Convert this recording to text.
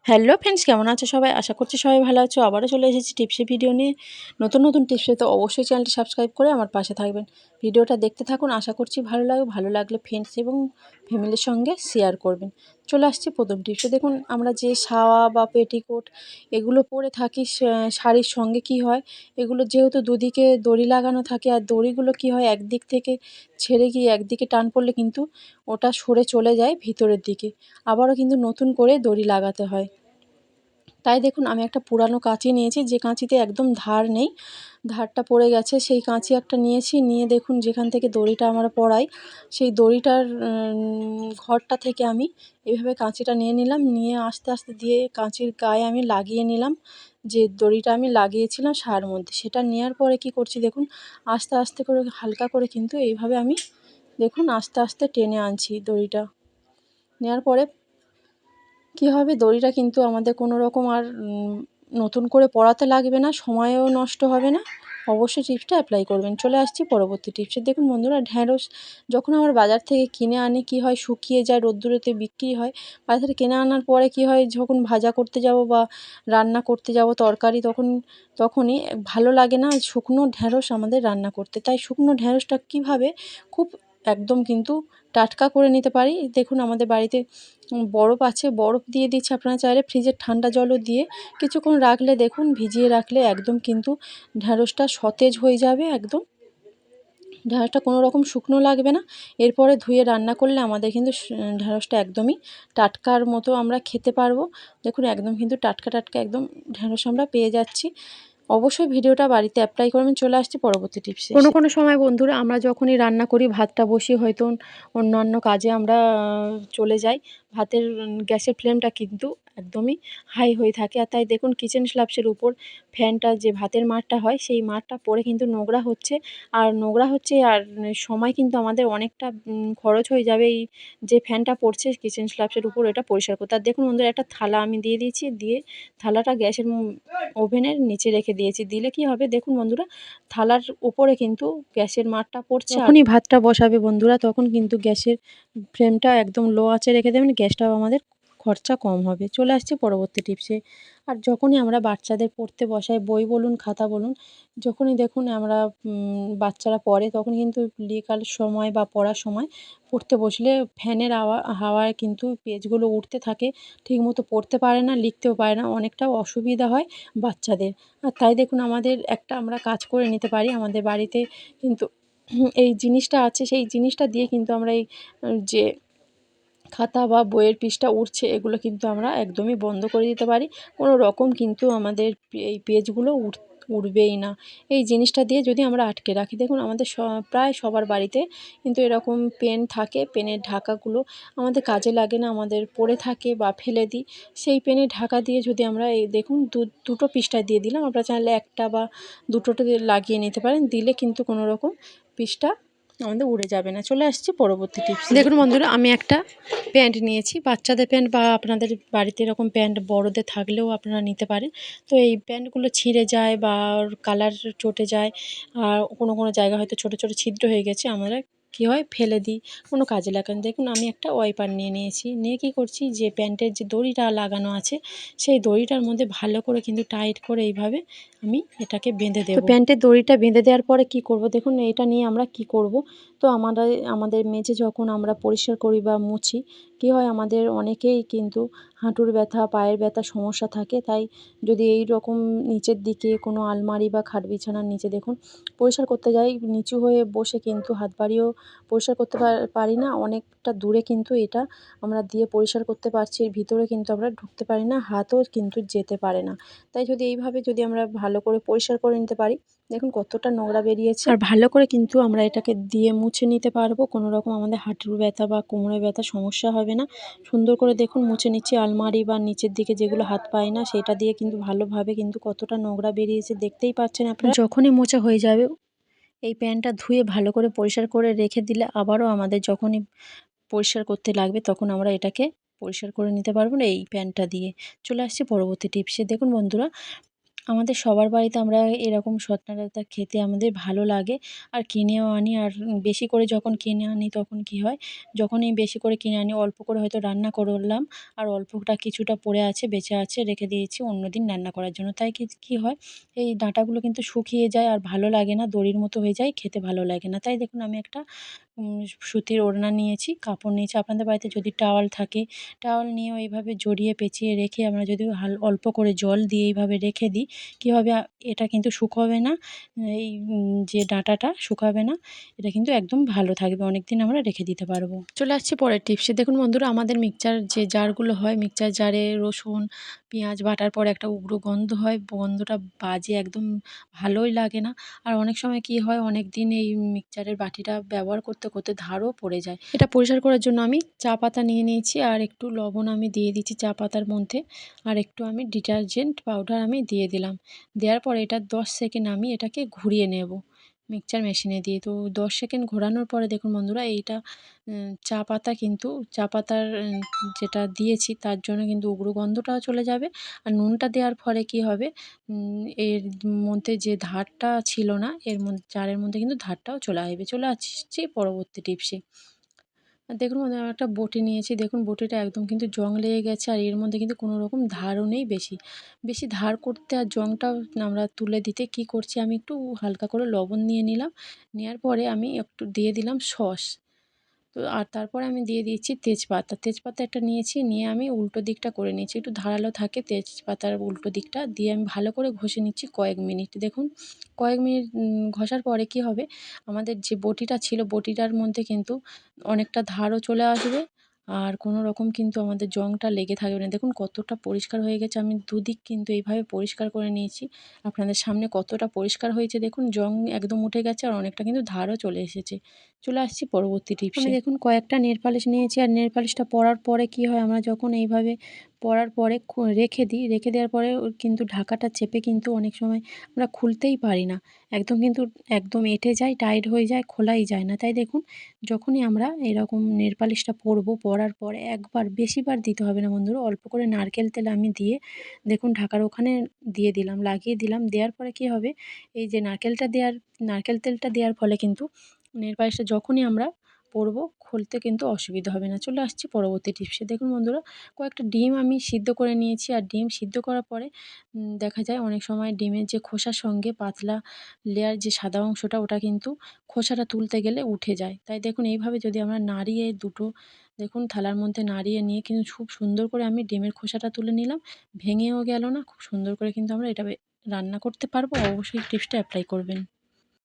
Hello friends, কেমন আছো সবাই? আশা করছি সবাই ভালো আছো। আবারও চলে এসেছি টিপসের ভিডিও নিয়ে। নতুন নতুন টিপসে তো অবশ্যই চ্যানেলটি সাবস্ক্রাইব করে আমার পাশে থাকবেন। ভিডিওটা দেখতে থাকুন, আশা করছি ভালো লাগবে। ভালো লাগলে ফ্রেন্ডস এবং ফ্যামিলির সঙ্গে শেয়ার করবেন। চলে আসছি প্রথম টিপসে। দেখুন, আমরা যে সাওয়া বা পেটিকোট এগুলো পরে থাকি শাড়ির সঙ্গে কি হয়, এগুলো যেহেতু দুদিকে দড়ি লাগানো থাকে, আর দড়িগুলো কি হয় একদিক থেকে ছেড়ে গিয়ে একদিকে টান পড়লে কিন্তু ওটা সরে চলে যায় ভিতরের দিকে, আবারও কিন্তু নতুন করে দড়ি লাগাতে হয়। তাই দেখুন, আমি একটা পুরানো কাঁচি নিয়েছি, যে কাঁচিতে একদম ধার নেই, ধারটা পড়ে গেছে। সেই কাঁচি একটা নিয়েছি, নিয়ে দেখুন যেখান থেকে দড়িটা আমরা পরাই সেই দড়িটার ঘরটা থেকে আমি এভাবে কাঁচিটা নিয়ে নিলাম, নিয়ে আস্তে আস্তে দিয়ে কাঁচির গায়ে আমি লাগিয়ে নিলাম যে দড়িটা আমি লাগিয়েছিলাম শাড়ির মধ্যে। সেটা নেওয়ার পরে কি করছি দেখুন, আস্তে আস্তে করে হালকা করে কিন্তু এইভাবে আমি দেখুন আস্তে আস্তে টেনে আনছি দড়িটা। নেওয়ার পরে কী হবে, দড়িটা কিন্তু আমাদের কোনো রকম আর নতুন করে পরাতে লাগবে না, সময়ও নষ্ট হবে না। অবশ্যই টিপসটা অ্যাপ্লাই করবেন। চলে আসছি পরবর্তী টিপসে। দেখুন বন্ধুরা, ঢ্যাঁড়স যখন আমরা বাজার থেকে কিনে আনি কি হয়, শুকিয়ে যায়, রোদ্দুরেতে বিক্রি হয়। বাজার থেকে কিনে আনার পরে কি হয়, যখন ভাজা করতে যাব বা রান্না করতে যাব তরকারি, তখনই ভালো লাগে না শুকনো ঢ্যাঁড়স আমাদের রান্না করতে। তাই শুকনো ঢ্যাঁড়সটা কীভাবে খুব একদম কিন্তু টাটকা করে নিতে পারি, দেখুন আমাদের বাড়িতে বরফ আছে, বরফ দিয়ে দিচ্ছি। আপনারা চাইলে ফ্রিজের ঠান্ডা জলও দিয়ে কিছুক্ষণ রাখলে, দেখুন ভিজিয়ে রাখলে একদম কিন্তু ঢ্যাঁড়সটা সতেজ হয়ে যাবে একদম। ঢ্যাঁড়সটা কোনো রকম শুকনো লাগবে না। এরপরে ধুয়ে রান্না করলে আমাদের কিন্তু ঢ্যাঁড়সটা একদমই টাটকার মতো আমরা খেতে পারবো। দেখুন একদম কিন্তু টাটকা টাটকা একদম ঢ্যাঁড়স আমরা পেয়ে যাচ্ছি। অবশ্যই ভিডিওটা বাড়িতে অ্যাপ্লাই করবেন। চলে আসছি পরবর্তী টিপসে। কোনো সময় বন্ধুরা, আমরা যখনই রান্না করি, ভাতটা বসিয়ে হয়তো অন্যান্য কাজে আমরা চলে যাই, ভাতের গ্যাসের ফ্লেমটা কিন্তু একদমই হাই হয়ে থাকে। আর তাই দেখুন কিচেন স্ল্যাবসের উপর ফ্যানটা, যে ভাতের মাড়টা হয় সেই মাড়টা পরে কিন্তু নোংরা হচ্ছে, আর সময় কিন্তু আমাদের অনেকটা খরচ হয়ে যাবে এই যে ফ্যানটা পড়ছে কিচেন স্ল্যাবসের উপর, এটা পরিষ্কার করতে। আর দেখুন বন্ধুরা, একটা থালা আমি দিয়ে দিয়েছি, দিয়ে থালাটা গ্যাসের ওভেনের নিচে রেখে দিয়েছি। দিলে কি হবে দেখুন বন্ধুরা, থালার উপরে কিন্তু গ্যাসের মাড়টা পড়ছে। যখনই ভাতটা বসাবে বন্ধুরা, তখন কিন্তু গ্যাসের ফ্লেমটা একদম লো আঁচে রেখে দেবেন, গ্যাসটাও আমাদের খরচা কম হবে। চলে আসছে পরবর্তী টিপসে। আর যখনই আমরা বাচ্চাদের পড়তে বসাই, বই বলুন খাতা বলুন, যখনই দেখুন আমরা বাচ্চারা পড়ে, তখন কিন্তু বিকাল সময় বা পড়ার সময় পড়তে বসলে ফ্যানের হাওয়ায় কিন্তু পেজগুলো উঠতে থাকে, ঠিকমতো পড়তে পারে না, লিখতেও পারে না, অনেকটা অসুবিধা হয় বাচ্চাদের। আর তাই দেখুন আমাদের একটা আমরা কাজ করে নিতে পারি, আমাদের বাড়িতে কিন্তু এই জিনিসটা আছে, সেই জিনিসটা দিয়ে কিন্তু আমরা এই যে খাতা বা বইয়ের পৃষ্ঠা উঠছে, এগুলো কিন্তু আমরা একদমই বন্ধ করে দিতে পারি। কোনো রকম কিন্তু আমাদের এই পেজগুলো উঠবেই না। এই জিনিসটা দিয়ে যদি আমরা আটকে রাখি, দেখুন আমাদের প্রায় সবার বাড়িতে কিন্তু এরকম পেন থাকে। পেনের ঢাকাগুলো আমাদের কাজে লাগে না, আমাদের পড়ে থাকে বা ফেলে দিই। সেই পেনের ঢাকা দিয়ে যদি আমরা এই দেখুন দুটো পৃষ্ঠা দিয়ে দিলাম, আপনারা চাইলে একটা বা দুটোতে লাগিয়ে নিতে পারেন, দিলে কিন্তু কোনো রকম পৃষ্ঠা আমাদের উড়ে যাবে না। চলে আসছি পরবর্তী টিপস। দেখুন বন্ধুরা, আমি একটা প্যান্ট নিয়েছি, বাচ্চাদের প্যান্ট, বা আপনাদের বাড়িতে এরকম প্যান্ট বড়দের থাকলেও আপনারা নিতে পারেন। তো এই প্যান্টগুলো ছিঁড়ে যায় বা কালার চটে যায়, আর কোনো কোনো জায়গা হয়তো ছোটো ছোটো ছিদ্র হয়ে গেছে, আমরা কী হয় ফেলে দিই, কোনো কাজে লাগে না। দেখুন আমি একটা ওয়াইপার নিয়ে নিয়েছি, নিয়ে কী করছি, যে প্যান্টের যে দড়িটা লাগানো আছে সেই দড়িটার মধ্যে ভালো করে কিন্তু টাইট করে এইভাবে আমি এটাকে বেঁধে দেবো। তো প্যান্টের দড়িটা বেঁধে দেওয়ার পরে কী করব, দেখুন এটা নিয়ে আমরা কী করব। তো আমাদের মেঝে যখন আমরা পরিষ্কার করি বা মুছি, কী হয়, আমাদের অনেকেই কিন্তু হাঁটুর ব্যথা, পায়ের ব্যথা সমস্যা থাকে। তাই যদি এই রকম নিচের দিকে কোনো আলমারি বা খাট বিছানার নিচে দেখুন পরিষ্কার করতে যাই, নিচু হয়ে বসে কিন্তু হাত বাড়িয়েও পরিষ্কার করতে পারি না, অনেকটা দূরে কিন্তু এটা আমরা দিয়ে পরিষ্কার করতে পারছি, এর ভিতরে কিন্তু আমরা ঢুকতে পারি না, হাতও কিন্তু যেতে পারে না। তাই যদি এইভাবে যদি আমরা ভালো করে পরিষ্কার করে নিতে পারি, দেখুন কতটা নোংরা বেরিয়েছে, আর ভালো করে কিন্তু আমরা এটাকে দিয়ে মুছে নিতে পারবো। কোনো রকম আমাদের হাঁটুর ব্যথা বা কোমরের ব্যথা সমস্যা হবে না। সুন্দর করে দেখুন মুছে নিচ্ছি, আলমারি বা নিচের দিকে যেগুলো হাত পায় না, সেটা দিয়ে কিন্তু ভালোভাবে কিন্তু কতটা নোংরা বেরিয়েছে দেখতেই পাচ্ছেন আপনারা। যখনই মোছা হয়ে যাবে, এই প্যান্টটা ধুয়ে ভালো করে পরিষ্কার করে রেখে দিলে আবারও আমাদের যখনই পরিষ্কার করতে লাগবে, তখন আমরা এটাকে পরিষ্কার করে নিতে পারবো না এই প্যান্টটা দিয়ে। চলে আসছি পরবর্তী টিপসে। দেখুন বন্ধুরা, আমাদের সবার বাড়িতে আমরা এরকম সজনা ডাঁটা খেতে আমাদের ভালো লাগে আর কিনেও আনি। আর বেশি করে যখন কিনে আনি তখন কি হয়, যখনই বেশি করে কিনে আনি অল্প করে হয়তো রান্না করলাম আর অল্পটা কিছুটা পড়ে আছে বেঁচে আছে রেখে দিয়েছি অন্যদিন রান্না করার জন্য। তাই কি হয়, এই ডাঁটাগুলো কিন্তু শুকিয়ে যায় আর ভালো লাগে না, দড়ির মতো হয়ে যায়, খেতে ভালো লাগে না। তাই দেখুন আমি একটা সুতির ওড়না নিয়েছি, কাপড় নিয়েছি। আপনাদের বাড়িতে যদি টাওয়াল থাকে, টাওয়াল নিয়েও এইভাবে জড়িয়ে পেঁচিয়ে রেখে আমরা যদি অল্প করে জল দিয়ে এইভাবে রেখে দিই, কী হবে, এটা কিন্তু শুকোবে না, এই যে ডাঁটাটা শুকাবে না, এটা কিন্তু একদম ভালো থাকবে, অনেকদিন আমরা রেখে দিতে পারবো। চলে আসছি পরের টিপসে। দেখুন বন্ধুরা, আমাদের মিক্সচার যে জারগুলো হয়, মিক্সচার জারে রসুন পেঁয়াজ বাটার পর একটা উগ্র গন্ধ হয়, গন্ধটা বাজে, একদম ভালোই লাগে না। আর অনেক সময় কি হয়, অনেক দিন এই মিক্সচারের বাটিটা ব্যবহার করতে করতে ধারও পড়ে যায়। এটা পরিষ্কার করার জন্য আমি চা পাতা নিয়ে নিয়েছি আর একটু লবণ আমি দিয়ে দিচ্ছি চা পাতার মধ্যে, আর একটু আমি ডিটারজেন্ট পাউডার আমি দিয়ে দিলাম। দেওয়ার পরে এটা 10 সেকেন্ড আমি এটাকে ঘুরিয়ে নেব মিক্সচার মেশিনে দিয়ে। তো 10 সেকেন্ড ঘোরানোর পরে দেখুন বন্ধুরা, এইটা চা পাতা কিন্তু চা পাতার যেটা দিয়েছি তার জন্য কিন্তু উগ্র গন্ধটাও চলে যাবে। আর নুনটা দেওয়ার ফলে কি হবে, এর মধ্যে যে ধারটা ছিল না, এর জারের মধ্যে কিন্তু ধারটাও চলে আসবে। চলে আসছি পরবর্তী টিপসে। আর দেখুন বন্ধুরা, আমি একটা বটি নিয়েছি। দেখুন বটিটা একদম কিন্তু জং লেগে গেছে আর এর মধ্যে কিন্তু কোনো রকম ধারও নেই বেশি। বেশি ধার করতে আর জংটা আমরা তুলে দিতে কি করছি, আমি একটু হালকা করে লবণ নিয়ে নিলাম। নেওয়ার পরে আমি একটু দিয়ে দিলাম সস। তো আর তারপরে আমি দিয়ে দিয়েছি তেজপাতা। তেজপাতা একটা নিয়েছি, নিয়ে আমি উল্টো দিকটা করে নিয়েছি। একটু ধারালো থাকে তেজপাতার উল্টো দিকটা, দিয়ে আমি ভালো করে ঘষে নিচ্ছি কয়েক মিনিট। দেখুন কয়েক মিনিট ঘষার পরে কি হবে, আমাদের যে বটিটা ছিল বটিটার মধ্যে কিন্তু অনেকটা ধারও চলে আসবে আর কোনো রকম কিন্তু আমাদের জংটা লেগে থাকবে না। দেখুন কতটা পরিষ্কার হয়ে গেছে। আমি দুদিক কিন্তু এইভাবে পরিষ্কার করে নিয়েছি। আপনাদের সামনে কতটা পরিষ্কার হয়েছে দেখুন, জং একদম উঠে গেছে আর অনেকটা কিন্তু ধারও চলে এসেছে। চলে আসছি পরবর্তী টিপসে। আমি দেখুন কয়েকটা নেল পালিশ নিয়েছি আর নেল পালিশটা পরার পরে কি হয়, আমরা যখন এইভাবে পরার পরে রেখে দিই, রেখে দেওয়ার পরে ওর কিন্তু ঢাকাটা চেপে কিন্তু অনেক সময় আমরা খুলতেই পারি না, একদম কিন্তু একদম এঁটে যায়, টাইট হয়ে যায়, খোলাই যায় না। তাই দেখুন যখনই আমরা এরকম নেল পালিশটা পরবো, পরার পরে একবার, বেশিবার দিতে হবে না বন্ধুরা, অল্প করে নারকেল তেল আমি দিয়ে দেখুন ঢাকার ওখানে দিয়ে দিলাম, লাগিয়ে দিলাম। দেওয়ার পরে কি হবে, এই যে নারকেল তেলটা দেওয়ার ফলে কিন্তু নেল পালিশটা যখনই আমরা পরবো খুলতে কিন্তু অসুবিধা হবে না। চলে আসছি পরবর্তী টিপসে। দেখুন বন্ধুরা, কয়েকটা ডিম আমি সিদ্ধ করে নিয়েছি আর ডিম সিদ্ধ করার পরে দেখা যায় অনেক সময় ডিমের যে খোসার সঙ্গে পাতলা লেয়ার যে সাদা অংশটা, ওটা কিন্তু খোসাটা তুলতে গেলে উঠে যায়। তাই দেখুন এইভাবে যদি আমরা নাড়িয়ে দুটো, দেখুন থালার মধ্যে নাড়িয়ে নিয়ে কিন্তু খুব সুন্দর করে আমি ডিমের খোসাটা তুলে নিলাম। ভেঙেও গেল না, খুব সুন্দর করে কিন্তু আমরা এটা রান্না করতে পারবো। অবশ্যই টিপসটা অ্যাপ্লাই করবেন।